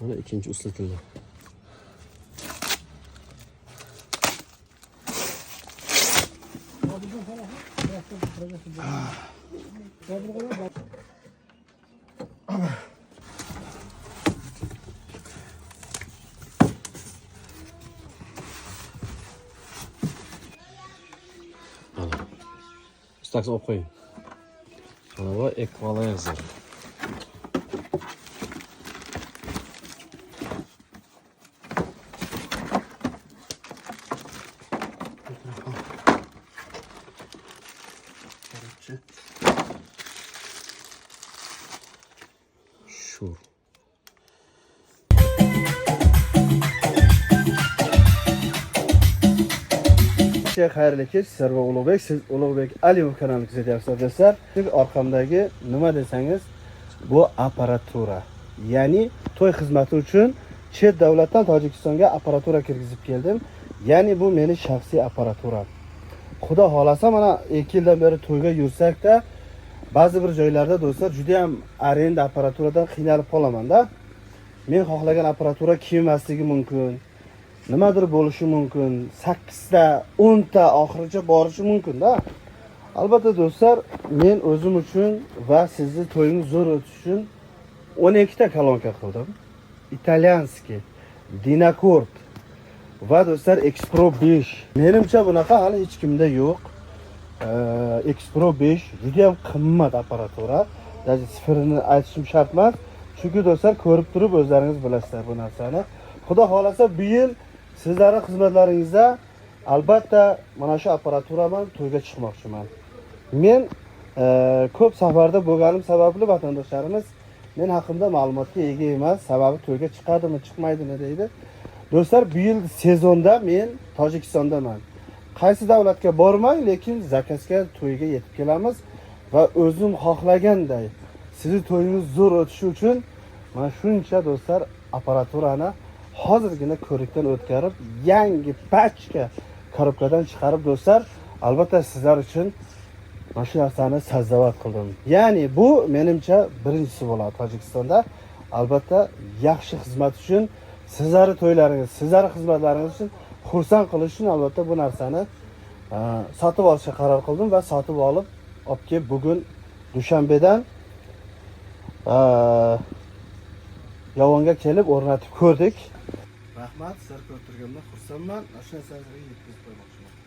Mana ikinchi uslatildi. Üstakisi olib qo'ying. Mana bu equalizer. Şu. Xayrli kech, Sarva Ulug'bek, siz Ulug'bek Aliyov kanaliga kuzatyapsiz do'stlar. Orqamdagi nima desangiz, bu apparatura. Ya'ni to'y xizmati uchun chet davlatdan Tojikistonga apparatura kirgizib keldim. Ya'ni bu meni shaxsiy apparaturam. Xudo xolasa mana 2 yildan beri to'yga yursak-da, ba'zi bir joylarda do'stlar juda ham arenda apparaturadan qiynalib qolaman-da. Men xohlagan apparatura kelmasligi mumkin. Nimadir bo'lishi mumkin. 8 ta, 10 ta oxirigacha borishi mumkin-da. Albatta do'stlar, men o'zim uchun va sizni to'yingiz zo'r o'tishi uchun 12 ta kolonka qildim. Italyanskiy, Dinacord va do'stlar Expro 5. Menimcha bunaqa hali hech kimda yo'q. Expro 5 juda ham qimmat apparatura. Даже sifirini aytishim shart emas. Chunki do'stlar ko'rib turib o'zlaringiz bilasizlar bu narsani. Xudo xolasa bu yil sizlarning xizmatlaringizda albatta mana shu apparatura bilan to'yga chiqmoqchiman. Men ko'p safarda bo'lganim sababli vatandoshlarimiz men haqimda ma'lumotga ega emas, sababi to'yga chiqadimi, chiqmaydimi deydi. Do'stlar, bu yil sezonda men Tojikistondaman. Qaysi davlatga bormang, lekin zakazga to'yga yetib kelamiz va o'zim xohlaganday sizni to'yingiz zo'r o'tishi uchun mana shuncha do'stlar apparaturani hozirgina ko'rikdan o'tkazib, yangi pachka korobkadan chiqarib do'stlar, albatta sizlar uchun mana shu narsani sabzavot qildim. Ya'ni bu menimcha birinchisi bo'ladi Tojikistonda. Albatta yaxshi xizmat uchun, sizlarning to'ylaringiz, sizlarning xizmatlaringiz uchun xursand qilish uchun albatta bu narsani sotib olishga qaror qildim va sotib olib kelib bugun Dushanbedan Yovonga kelib o'rnatib ko'rdik. Rahmat, sizlar ko'rib turganimdan xursandman. Mana shu narsalarga yetkazib qo'ymoqchiman.